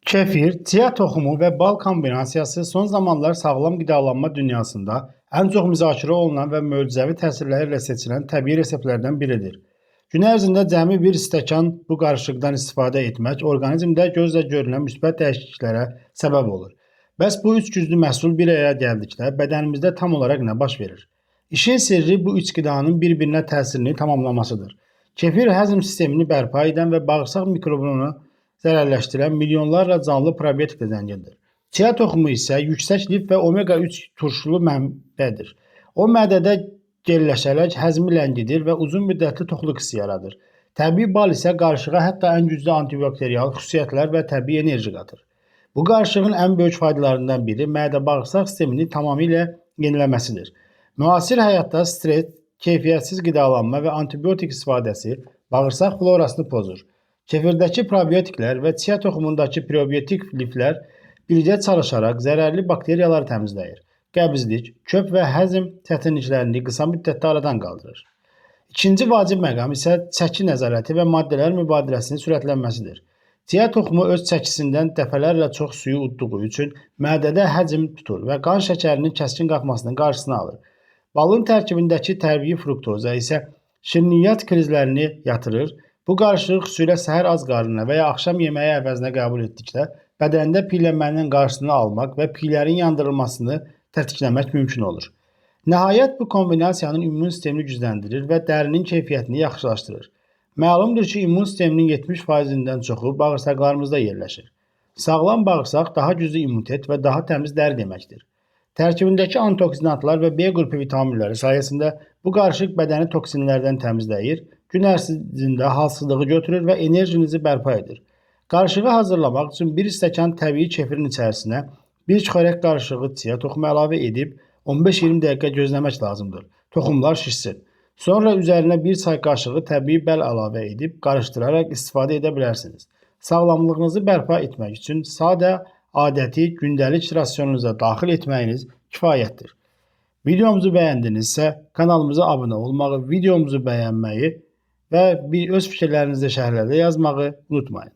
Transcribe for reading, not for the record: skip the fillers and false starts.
Kefir, chia toxumu və bal kombinasiyası son zamanlar sağlam qidalanma dünyasında ən çox müzakirə olunan və möcüzəvi təsirləri ilə seçilən təbii reseptlərdən biridir. Gün ərzində cəmi bir stəkan bu qarışıqdan istifadə etmək orqanizmdə gözlə görünən müsbət dəyişikliklərə səbəb olur. Bəs bu üç güclü məhsul bir araya gəldikdə bədənimizdə tam olaraq nə baş verir? İşin sirri bu üç qidanın bir-birinə təsirini tamamlamasıdır. Kefir həzm sistemini bərpa edən və bağırsaq mikrobunu zərərləşdirən milyonlarla canlı probiotiklə zəngindir. Chia toxumu isə yüksək lif və omega-3 turşulu mənbədir. O mədədə gərləşərək həzmi ləngidir və uzun müddətli toxluq hissi yaradır. Təbii bal isə qarışığa hətta ən güclü antibakterial xüsusiyyətlər və təbii enerji qatır. Bu qarışığın ən böyük faydalarından biri mədə-bağırsaq sistemini tamamilə yeniləməsidir. Müasir həyatda stres, keyfiyyətsiz qidalanma və antibiotik istifadəsi bağırsaq florasını pozur. Kefirdəki probiotiklər və chia toxumundakı probiotik liflər birgə çalışaraq zərərli bakteriyaları təmizləyir. Qəbizlik, köp və həzm çətinliklərini qısa müddətdə aradan qaldırır. İkinci vacib məqam isə çəki nəzarəti və maddələr mübadiləsinin sürətlənməsidir. Chia toxumu öz çəkisindən dəfələrlə çox suyu udduğu üçün mədədə həcm tutur və qan şəkərinin kəskin qalxmasının qarşısını alır. Balın tərkibindəki təbii fruktoza isə şirniyyat krizlərini yatırır. Bu qarışıq xüsusilə səhər ac qarnına və ya axşam yeməyi əvəzinə qəbul etdikdə bədəndə piylənmənin qarşısını almaq və piylərin yandırılmasını tətikləmək mümkün olur. Nəhayət bu kombinasiyanın immun sistemini gücləndirir və dərinin keyfiyyətini yaxşılaşdırır. Məlumdur ki, immun sisteminin 70%-dən çoxu bağırsaqlarımızda yerləşir. Sağlam bağırsaq daha güclü immunitet və daha təmiz dəri deməkdir. Tərkibindəki antioksidanlar və B qrupu vitaminləri sayəsində bu qarışıq bədəni toksinlərdən təmizləyir, gün ərzində halsızlığı götürür və enerjinizi bərpa edir. Qarışığı hazırlamaq üçün bir stəkan təbii kefirin içərisinə bir çörək qarışığı chia toxumu əlavə edib 15-20 dəqiqə gözləmək lazımdır. Toxumlar şişsin. Sonra üzərinə bir çay qaşığı təbii bəl əlavə edib qarışdıraraq istifadə edə bilərsiniz. Sağlamlığınızı bərpa etmək üçün sadə adəti gündəlik rasionunuza daxil etməyiniz kifayətdir. Videomuzu bəyəndinizsə kanalımıza abunə olmağı, videomuzu bəyənməyi və öz fikirlərinizi şərhlərdə yazmağı unutmayın.